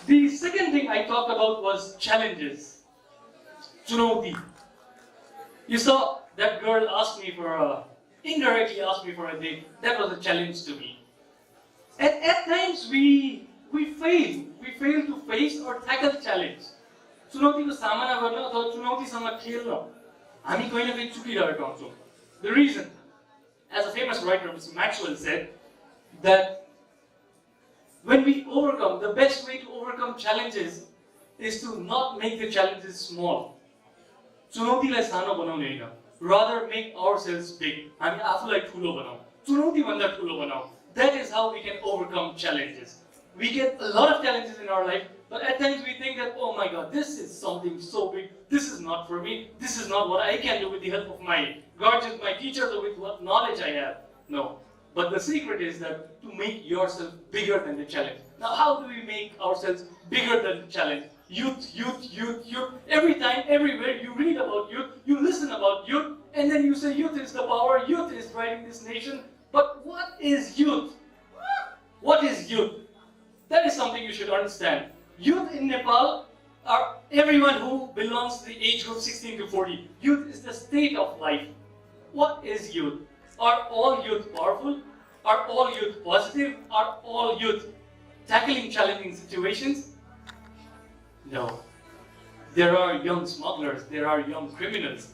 The second thing I talked about was challenges. Chunauti. You saw that girl indirectly asked me for a date. That was a challenge to me. And at times we fail. We fail to face or tackle challenge. चुनौतीको सामना गर्न अथवा चुनौतीसँग खेल्न हामी कहिले न कहिले चुकिरहेका हुन्छौँ. The reason, as a famous writer, Mr. Maxwell, said that when we overcome, the best way to overcome challenges is to not make the challenges small. चुनौतीलाई सानो बनाउने हैन, rather make ourselves big. हामी आफूलाई ठुलो बनाऊ, चुनौती भन्दा ठुलो बनाऊ. That is how we can overcome challenges. We get a lot of challenges in our life, but at times we think that, oh my God, this is something so big, this is not for me, this is not what I can do with the help of my guardians, my teachers, or with what knowledge I have. No. But the secret is that to make yourself bigger than the challenge. Now, how do we make ourselves bigger than the challenge? Youth, youth, youth, youth. Every time, everywhere, you read about youth, you listen about youth, and then you say youth is the power, youth is driving this nation. But what is youth? What is youth? That is something you should understand. Youth in Nepal are everyone who belongs to the age group 16 to 40. Youth is the state of life. What is youth? Are all youth powerful? Are all youth positive? Are all youth tackling challenging situations? No. There are young smugglers, there are young criminals,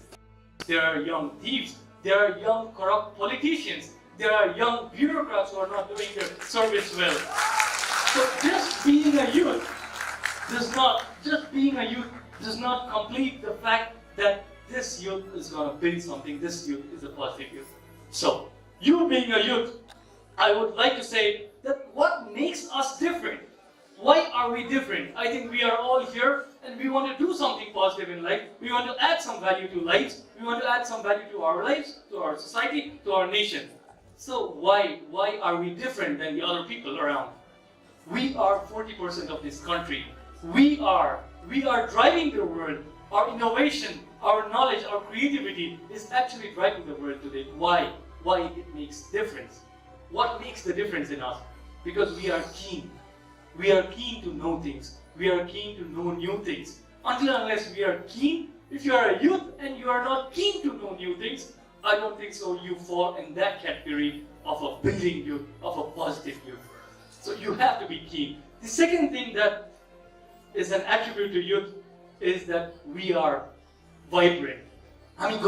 there are young thieves, there are young corrupt politicians, there are young bureaucrats who are not doing their service well. So just being a youth does not complete the fact that this youth is going to build something, this youth is a positive youth. So, you being a youth, I would like to say that what makes us different? Why are we different? I think we are all here and we want to do something positive in life. We want to add some value to lives. We want to add some value to our lives, to our society, to our nation. So why are we different than the other people around? We are 40% of this country. We are driving the world. Our innovation, our knowledge, our creativity is actually driving the world today. Why? Why it makes difference? What makes the difference in us? Because we are keen. We are keen to know things. We are keen to know new things. Until unless we are keen, if you are a youth and you are not keen to know new things, I don't think so you fall in that category of a building youth, of a positive youth. So you have to be keen. The second thing that is an attribute to youth is that we are vibrant. I mean,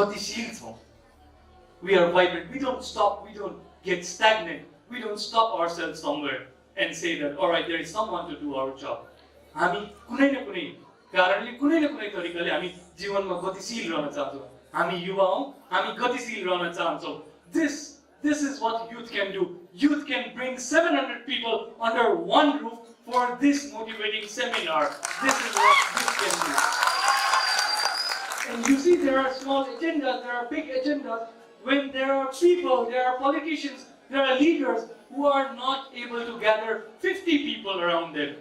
we are vibrant. We don't stop. We don't get stagnant. We don't stop ourselves somewhere and say that, all right, there is someone to do our job. हामी कुनै न कुनै कारणले कुनै न कुनै तरिकाले हामी जीवनमा गतिशील रहन चाहन्छौँ. हामी युवा हौं, हामी गतिशील रहन चाहन्छौँ. This is what youth can do. Youth can bring 700 people under one roof for this motivating seminar. This is what youth can do. And you see, there are small agendas, there are big agendas. When there are people, there are politicians, there are leaders who are not able to gather 50 people around them.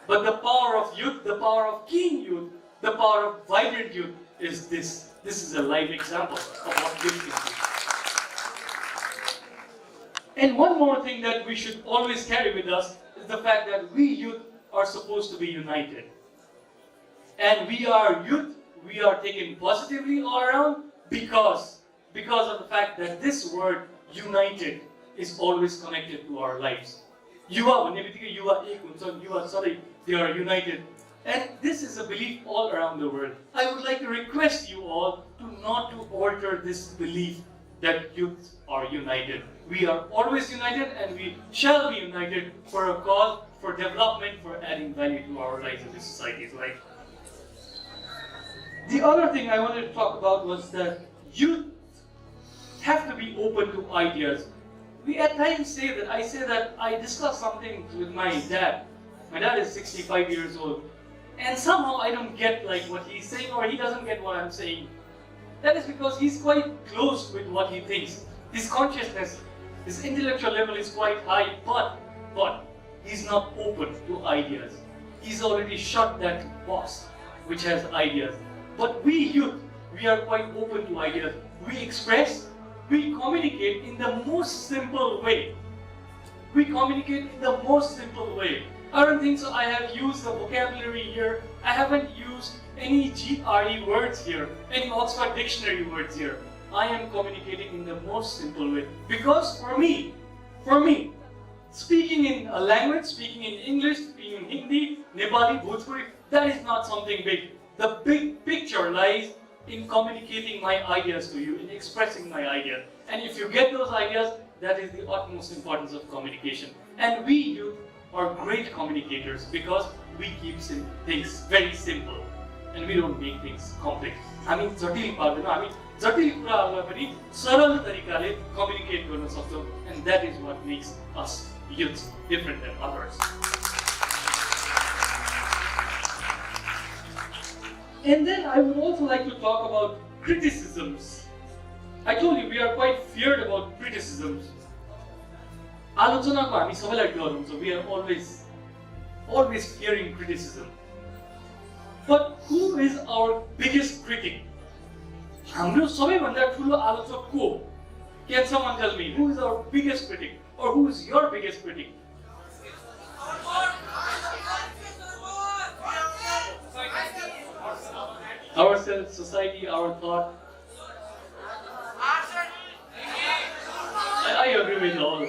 But the power of youth, the power of keen youth, the power of vibrant youth is this. This is a live example of what youth can do. And one more thing that we should always carry with us is the fact that we youth are supposed to be united. And we are youth, we are taken positively all around because of the fact that this word united is always connected to our lives. Yuva भन्ने बित्तिकै युवा एक हुन्छन्, युवा सधैँ they are united. And this is a belief all around the world. I would like to request you all to not to alter this belief that youth are united. We are always united and we shall be united for a cause, for development, for adding value to our lives and the society's life. The other thing I wanted to talk about was that youth have to be open to ideas. We at times say that, I discuss something with my dad. My dad is 65 years old. And somehow I don't get like what he's saying or he doesn't get what I'm saying. That is because he's quite close with what he thinks. His consciousness, his intellectual level is quite high, but he's not open to ideas. He's already shut that box which has ideas. But we youth, we are quite open to ideas. We express, we communicate in the most simple way. We communicate in the most simple way. I don't think so. I have used the vocabulary here. I haven't used any GRE words here, any Oxford Dictionary words here. I am communicating in the most simple way. Because for me, speaking in a language, speaking in English, speaking in Hindi, Nepali, Bhojpuri, that is not something big. The big picture lies in communicating my ideas to you, in expressing my ideas. And if you get those ideas, that is the utmost importance of communication. And we youth are great communicators because we keep things very simple and we don't make things complex. हामी जटिल पार्दैन, हामी जटिल कुराहरूलाई पनि सरल तरिकाले communicate गर्न सक्छौँ, and that is what makes us youths different than others. And then I would also like to talk about criticisms. I told you we are quite feared about criticisms. आलोचनाको हामी सबैलाई डर हुन्छ. We are always fearing criticism. But who is our biggest critic? हाम्रो सबैभन्दा ठुलो आलोचक को? Can someone tell me who is our biggest critic or who is your biggest critic? Ourselves, society, our thought. I agree with all.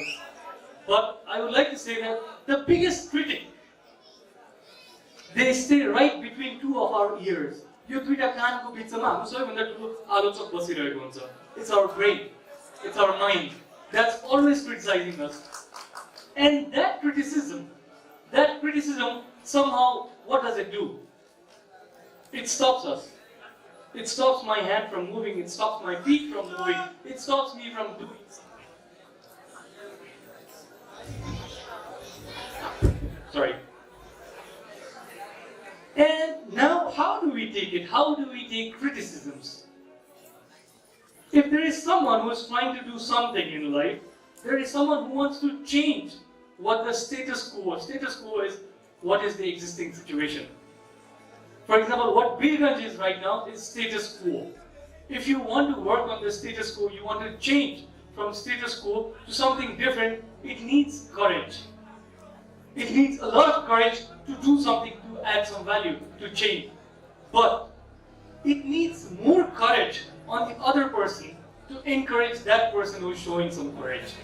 But I would like to say that the biggest critic, they stay right between two of our ears. यो दुईटा कानको बीचमा हाम्रो सबैभन्दा ठुलो आलोचक बसिरहेको हुन्छ. It's our brain, it's our mind that's always criticizing us. And that criticism somehow, what does it do? It stops us. It stops my hand from moving, it stops my feet from moving, it stops me from doing something. Sorry. And now, how do we take it? How do we take criticisms? If there is someone who is trying to do something in life, there is someone who wants to change what the status quo is. Status quo is what is the existing situation. For example, what Birgunj is right now is status quo. If you want to work on the status quo, you want to change from status quo to something different, it needs courage. It needs a lot of courage to do something, to add some value, to change. But it needs more courage on the other person to encourage that person who is showing some courage.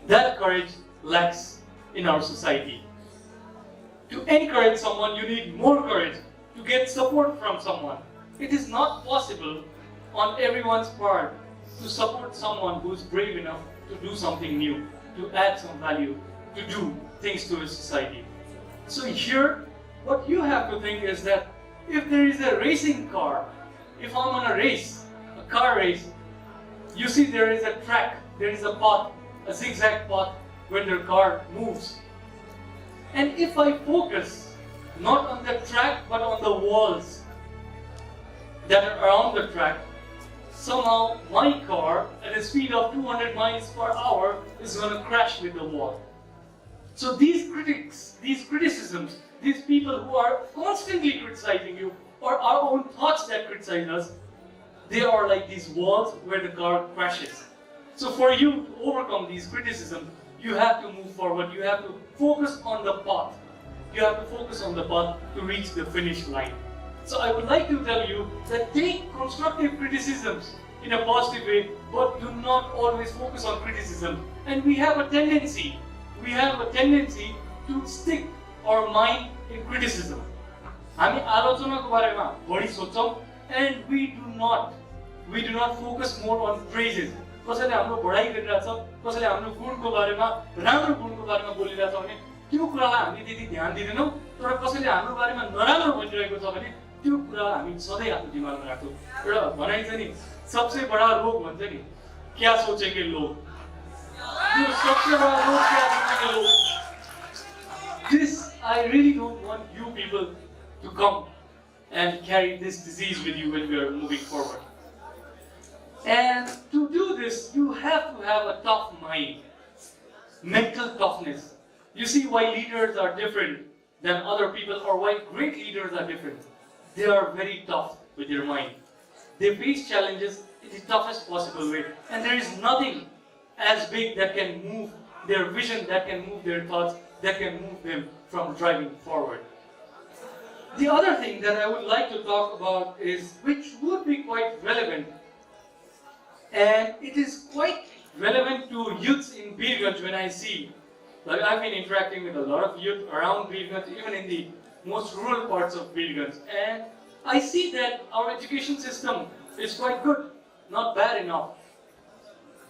That courage lacks in our society. To encourage someone, you need more courage. To get support from someone, it is not possible on everyone's part to support someone who is brave enough to do something new, to add some value, to do things to a society. So here, what you have to think is that if there is a racing car, if I'm on a race, a car race, you see there is a track, there is a path, a zigzag path where the car moves. And if I focus not on the track but on the walls that are around the track, somehow my car at a speed of 200 miles per hour is going to crash with the wall. So these critics, these criticisms, these people who are constantly criticizing you, or our own thoughts that criticize us, they are like these walls where the car crashes. So for you to overcome these criticisms, you have to move forward, you have to focus on the path. You have to focus on the path to reach the finish line. So I would like to tell you that take constructive criticisms in a positive way, but do not always focus on criticism. And we have a tendency to stick our mind in criticism. हामी आलोचनाको बारेमा बढी सोच्छौं, and we do not focus more on praises. कसैले हाम्रो बढाइ गरिरहेछ, कसैले हाम्रो गुणको बारेमा, राम्रो गुणको बारेमा बोलिरहेछ भने त्यो कुरालाई हामी त्यति ध्यान दिदैनौं, तर कसैले हाम्रो बारेमा नराम्रो भनिरहेको छ भने त्यो कुरा हामी सधैँ आफ्नो दिमागमा राख्छौं. एउटा भनाइ छ नि, सबसे बडा रोग भन्छ नि, क्या सोचेंगे लोग. त्यो सबसे बडा रोग क्या सोचेंगे लोग. This, I really don't want you people to come and carry this disease with you when we are moving forward. And to do this, you have to have a tough mind, mental toughness. You see why leaders are different than other people, or why great leaders are different. They are very tough with their mind. They face challenges in the toughest possible way. And there is nothing as big that can move their vision, that can move their thoughts, that can move him from driving forward. The other thing that I would like to talk about is, which would be quite relevant, and it is quite relevant to youths in Birgunj when I see. Like, I've been interacting with a lot of youth around Birgunj, even in the most rural parts of Birgunj, and I see that our education system is quite good, not bad enough.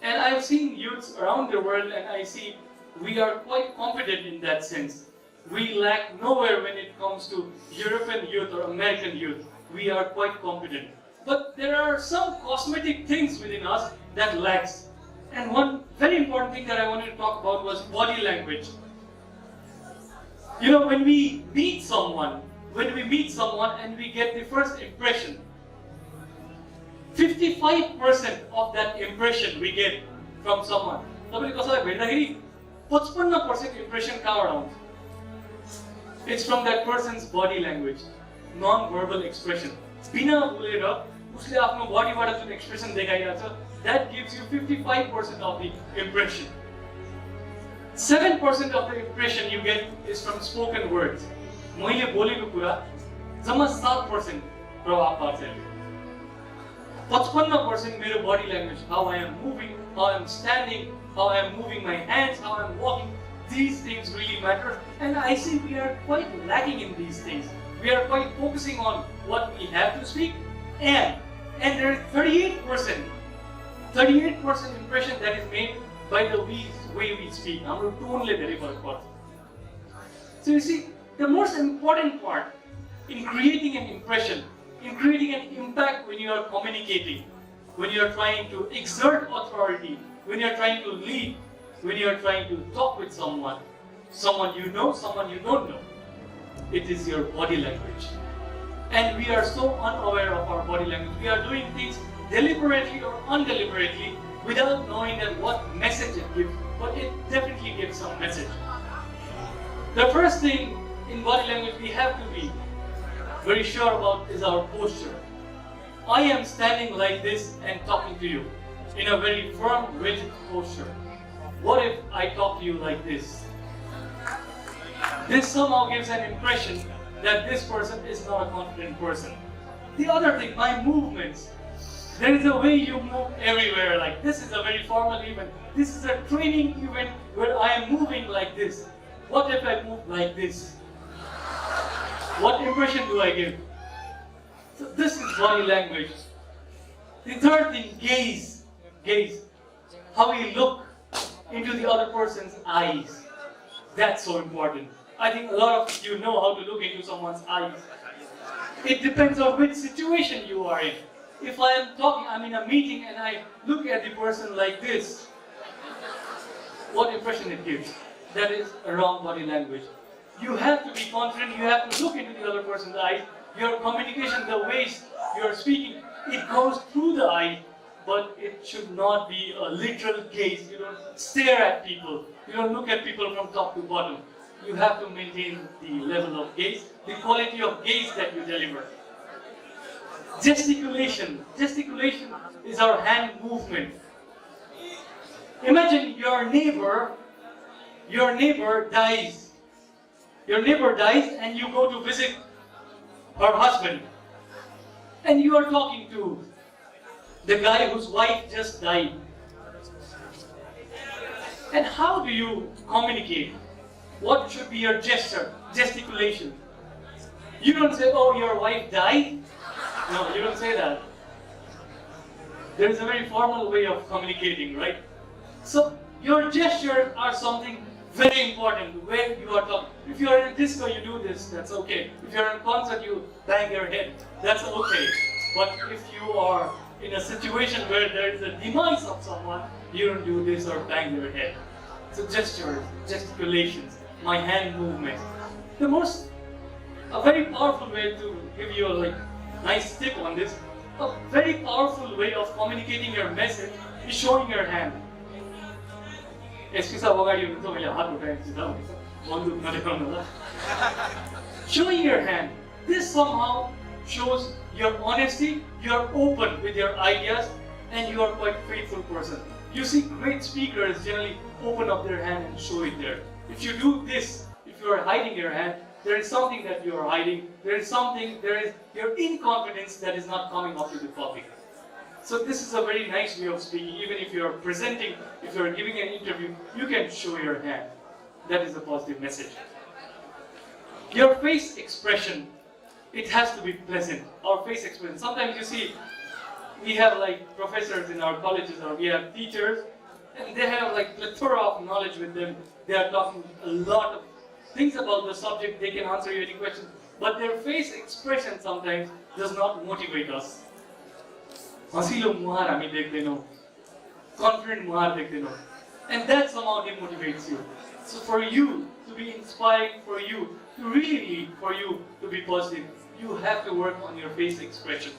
And I've seen youths around the world, and I see we are quite competent in that sense. We lack nowhere when it comes to European youth or American youth. We are quite competent. But there are some cosmetic things within us that lacks. And one very important thing that I wanted to talk about was body language. You know, when we meet someone and we get the first impression, 55% of that impression we get from someone. तपाईँले कसैलाई भेट्दाखेरि 55% impression कहाँबाट आउँछ? It's from that person's body language, non-verbal expression. बिना बोलेर उसले आफ्नो बडीबाट जुन expression देखाइरहेछ, that gives you 55% of the impression. 7% of the impression you get is from spoken words. मैले बोलेको कुरा जम्मा 7% प्रभाव पार्छ. 55% मेरो body language, how I am moving, how I am standing, how I am moving my hands, how I am walking, these things really matter. And I see we are quite lacking in these things. We are quite focusing on what we have to speak, and there is 38% impression that is made by the way we speak. हाम्रो Tonle धेरै फरक पर्छ. So you see, the most important part in creating an impression, in creating an impact when you are communicating, when you are trying to exert authority, when you are trying to lead, when you are trying to talk with someone you know, someone you don't know, it is your body language. And we are so unaware of our body language. We are doing things deliberately or undeliberately without knowing that what message it gives, but it definitely gives some message. The first thing in body language we have to be very sure about is our posture. I am standing like this and talking to you in a very firm, rigid posture. What if I talk to you like this? This somehow gives an impression that this person is not a confident person. The other thing, my movements. There is a way you move everywhere. Like, this is a very formal event. This is a training event where I am moving like this. What if I move like this? What impression do I give? So this is body language. The third thing, gaze. Gaze. How you look into the other person's eyes. That's so important. I think a lot of you know how to look into someone's eyes. It depends on which situation you are in. If I am talking, I'm in a meeting and I look at the person like this, what impression it gives? That is a wrong body language. You have to be confident, you have to look into the other person's eyes. Your communication, the ways you are speaking, it goes through the eye, but it should not be a literal gaze. You don't stare at people. You don't look at people from top to bottom. You have to maintain the level of gaze, the quality of gaze that you deliver. Gesticulation. Gesticulation is our hand movement. Imagine your neighbor dies. Your neighbor dies and you go to visit her husband. And you are talking to the guy whose wife just died. And how do you communicate? What should be your gesture, gesticulation? You don't say, oh, your wife died? No, you don't say that. There is a very formal way of communicating, right? So your gestures are something very important where you are talking. If you are in a disco, you do this, that's okay. If you are in a concert, you bang your head, that's okay. But if you are in a situation where there is a demise of someone, you don't do this or bang your head. So gestures, gesticulations, my hand movement. A very powerful way to give you a nice tip on this, a very powerful way of communicating your message is showing your hand. Showing your hand. This somehow shows your honesty, you are open with your ideas, and you are quite faithful person. You see, great speakers generally open up their hand and show it there. If you do this, you are hiding your hand, there is something that you are hiding. There is your inconfidence that is not coming up to the public. So this is a very nice way of speaking. Even if you are presenting, if you are giving an interview, you can show your hand. That is a positive message. Your face expression, it has to be pleasant. Our face expression. Sometimes you see, we have like professors in our colleges, or we have teachers, and they have like plethora of knowledge with them. They are talking a lot of things about the subject. They can answer you any question, but their face expression sometimes does not motivate us. हँसिलो मुहार हामी देख्दैनौँ, confident मुहार देख्दैनौँ, and that somehow demotivates you. So for you to be inspiring, for you to really lead, for you to be positive, you have to work on your face expression.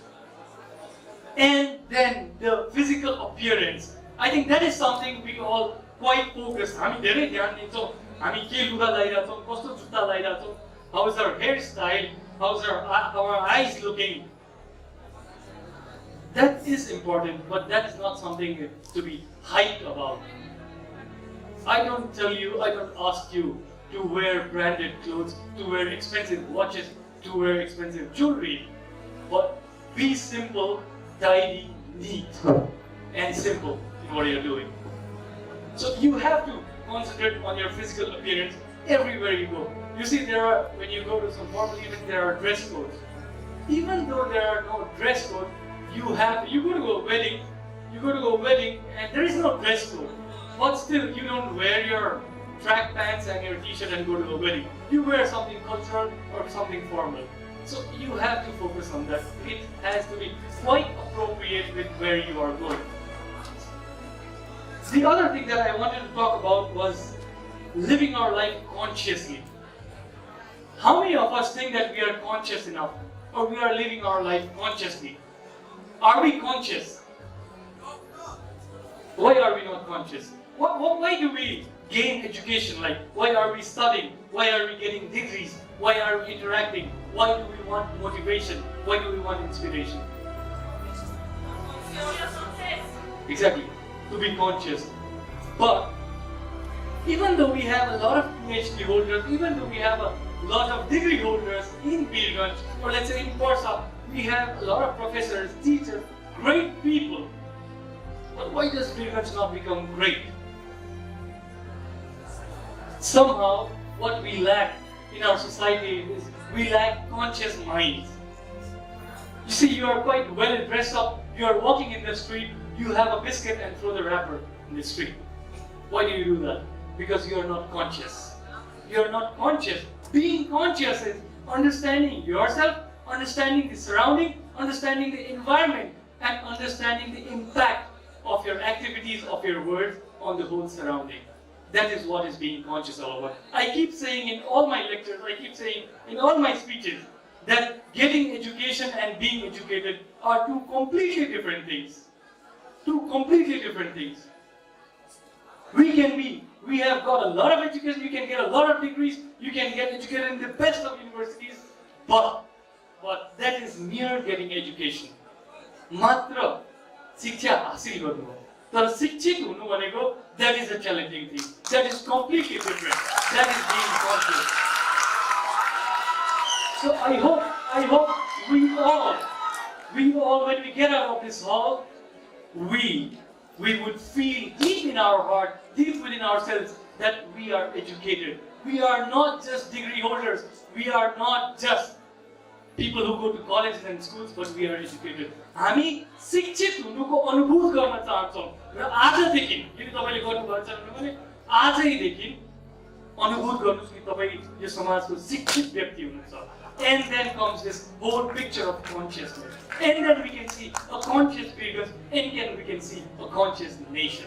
And then the physical appearance. I think that is something we all quite focus. हामी धेरै ध्यान दिन्छौँ. हामी के लुगा लगाइरहेछौँ, कस्तो जुत्ता लगाइरहेछौँ, how is our hairstyle, how our eyes looking. That is important, but that is not something to be hyped about. I don't tell you, I don't ask you to wear branded clothes, to wear expensive watches, to wear expensive jewelry, but be simple, tidy, neat, and simple in what you're doing. So you have to concentrate on your physical appearance everywhere you go. You see, when you go to some formal events, there are dress codes. Even though there are no dress code, you go to a wedding, and there is no dress code. But still, you don't wear your track pants and your t-shirt and go to a wedding. You wear something cultural or something formal. So you have to focus on that. It has to be quite appropriate with where you are going. The other thing that I wanted to talk about was living our life consciously. How many of us think that we are conscious enough, or we are living our life consciously? Are we conscious? Why are we not conscious? Why do we gain education? Like, why are we studying? Why are we getting degrees? Why are we interacting? Why do we want motivation? Why do we want inspiration? Exactly, to be conscious. But even though we have a lot of PhD holders, even though we have a lot of degree holders in Birgunj, or let's say in Porsa, we have a lot of professors, teachers, great people. But why does Birgunj not become great? Somehow, what we lack in our society is we lack conscious minds. You see, you are quite well dressed up, you are walking in the street, you have a biscuit and throw the wrapper in the street. Why do you do that? Because you are not conscious. You are not conscious. Being conscious is understanding yourself, understanding the surrounding, understanding the environment, and understanding the impact of your activities, of your words on the whole surrounding. That is what is being conscious all about. I keep saying in all my lectures, I keep saying in all my speeches, that getting education and being educated are two completely different things. Two completely different things. We have got a lot of education, you can get a lot of degrees, you can get educated in the best of universities, but that is mere getting education. Matra शिक्षा हासिल गर्नु हो तर शिक्षित हुनु भनेको that is a challenging thing. That is completely different. That is being conscious. So I hope we all when we get out of this hall, we would feel deep in our heart, deep within ourselves, that we are educated. We are not just degree holders. We are not just people who go to colleges and schools, but we are educated. हामी शिक्षित हुनुको अनुभूत गर्न चाहन्छौँ र आजदेखि यदि तपाईले गर्नुभएको छ भने आजैदेखि अनुभूत गर्नुस् कि तपाई यो समाजको शिक्षित व्यक्ति हुनुहुन्छ. And then comes this whole picture of consciousness. And then we can see a conscious Birgunj, and then we can see a conscious nation.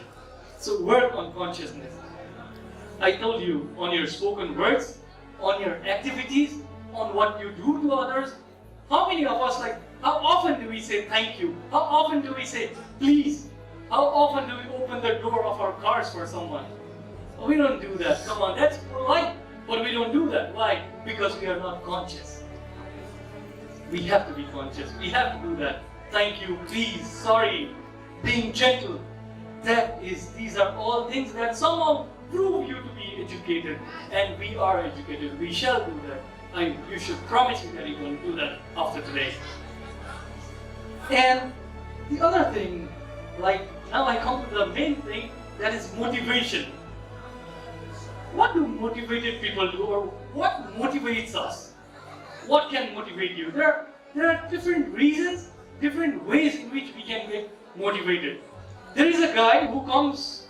So work on consciousness. I told you, on your spoken words, on your activities, on what you do to others. How many of us, how often do we say thank you? How often do we say please? How often do we open the door of our cars for someone? We don't do that. Come on, that's polite. But we don't do that. Why? Because we are not conscious. We have to be conscious. We have to do that. Thank you, please, sorry, being gentle. These are all things that somehow prove you to be educated, and we are educated. We shall do that. You should promise me that you will do that after today. And the other thing, like now I come to the main thing, that is motivation. What do motivated people do, or what motivates us? What can motivate you? There are different reasons, different ways in which we can get motivated. There is a guy who comes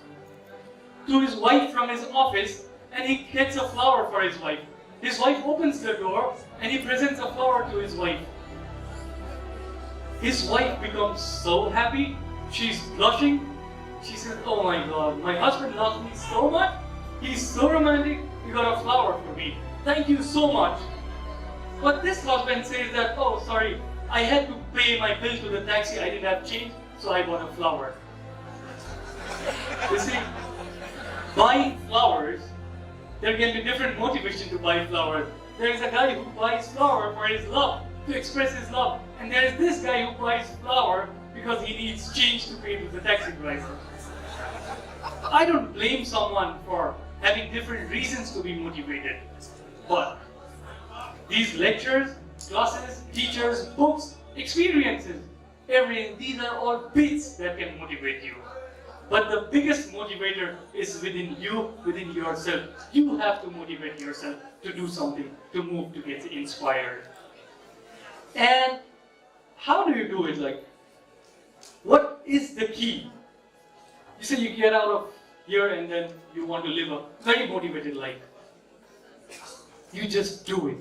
to his wife from his office and he gets a flower for his wife. His wife opens the door and he presents a flower to his wife. His wife becomes so happy, she's blushing. She says, "Oh my God, my husband loves me so much. He's so romantic, he got a flower for me. Thank you so much." But this husband says that, "Oh, sorry, I had to pay my bill to the taxi, I didn't have change, so I bought a flower." You see, buying flowers, there can be different motivation to buy flowers. There is a guy who buys flower for his love, to express his love. And there is this guy who buys flower because he needs change to pay to the taxi driver. I don't blame someone for having different reasons to be motivated. But these lectures, classes, teachers, books, experiences, everything, these are all bits that can motivate you. But the biggest motivator is within you, within yourself. You have to motivate yourself to do something, to move, to get inspired. And how do you do it? Like, what is the key? You say you get out of here and then you want to live a very motivated life. You just do it.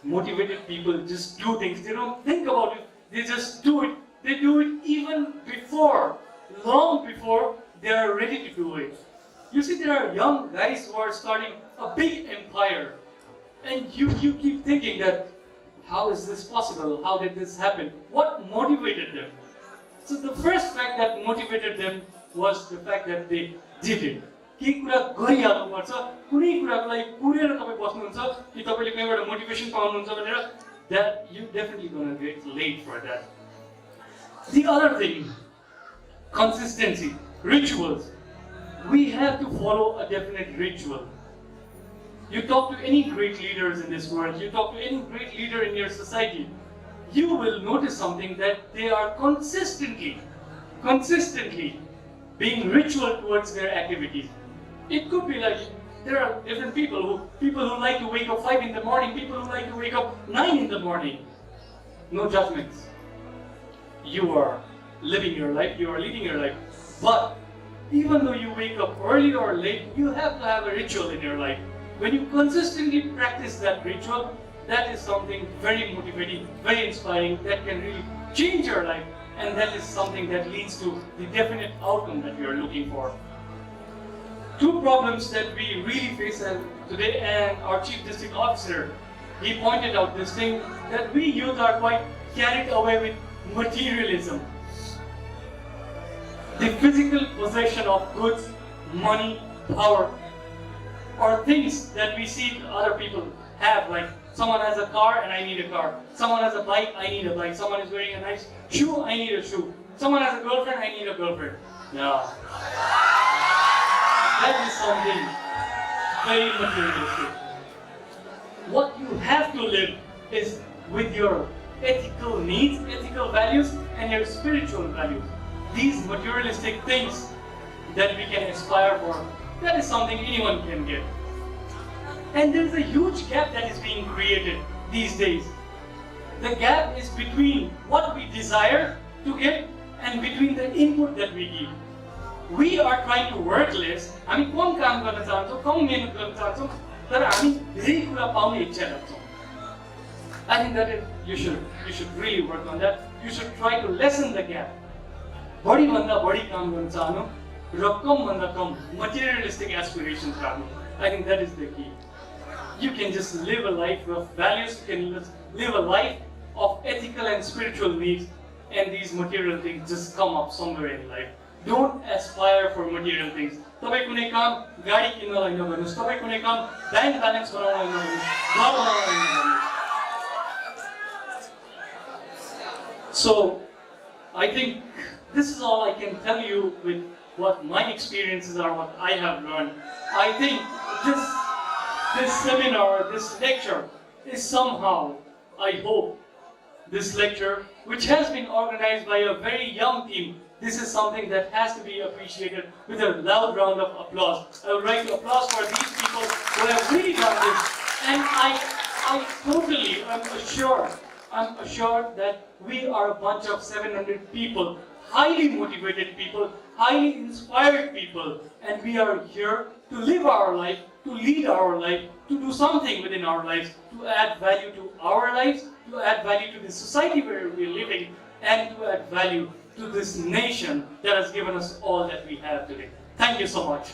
Motivated people just do things. They don't think about it. They just do it. They do it even before, long before they are ready to do it. You see, there are young guys who are starting a big empire. And you keep thinking that, how is this possible? How did this happen? What motivated them? So the first fact that motivated them was the fact that they did it. केही कुरा गरिहाल्नुपर्छ, कुनै कुराको लागि कुरेर तपाईं बस्नुहुन्छ कि तपाईले कहीँबाट motivation पाउनुहुन्छ भनेर, that you definitely gonna get late for that. The other thing, consistency, rituals. We have to follow a definite ritual. You talk to any great leaders in this world, you talk to any great leader in your society, you will notice something, that they are consistently being ritual towards their activities. It could be like, there are different people who like to wake up 5 in the morning, people who like to wake up 9 in the morning. No judgments. You are living your life, you are leading your life. But even though you wake up early or late, you have to have a ritual in your life. When you consistently practice that ritual, that is something very motivating, very inspiring, that can really change your life, and that is something that leads to the definite outcome that we are looking for. Two problems that we really face today, and our Chief District Officer, he pointed out this thing, that we youth are quite carried away with materialism. The physical possession of goods, money, power, or things that we see other people have, like someone has a car and I need a car. Someone has a bike, I need a bike. Someone is wearing a nice shoe, I need a shoe. Someone has a girlfriend, I need a girlfriend. No. That is something very materialistic. What you have to live is with your ethical needs, ethical values, and your spiritual values. These materialistic things that we can aspire for, that is something anyone can get. And there is a huge gap that is being created these days. The gap is between what we desire to get and between the input that we give. We are trying to work less. हामी कम काम गर्न चाहन्छौँ, कम मेहनत गर्न चाहन्छौँ, तर हामी धेरै कुरा पाउने इच्छा राख्छौँ. I think that you should really work on that. You should try to lessen the gap. बढी भन्दा बढी काम गर्न चाहनु र कम भन्दा कम materialistic aspirations राख्नु. I think that is the key. You can just live a life of values, you can live a life of ethical and spiritual needs, and these material things just come up somewhere in life. Don't aspire for material things. तपाईं कुनै काम गाडी किन्नलाई नगर्नुस्, तपाईं कुनै काम bank balance बनाउनलाई नगर्नुस्, घर बनाउनलाई नगर्नुस्. So I think this is all I can tell you with what my experiences are, what I have learned. I think this seminar, this lecture is somehow, I hope, this lecture, which has been organized by a very young team, this is something that has to be appreciated with a loud round of applause. I would like to applaud for these people who have really done this. And I totally I'm assured that we are a bunch of 700 people, highly motivated people, highly inspired people, and we are here to live our life, to lead our life, to do something within our lives, to add value to our lives, to add value to the society where we are living, and to add value to this nation that has given us all that we have today. Thank you so much.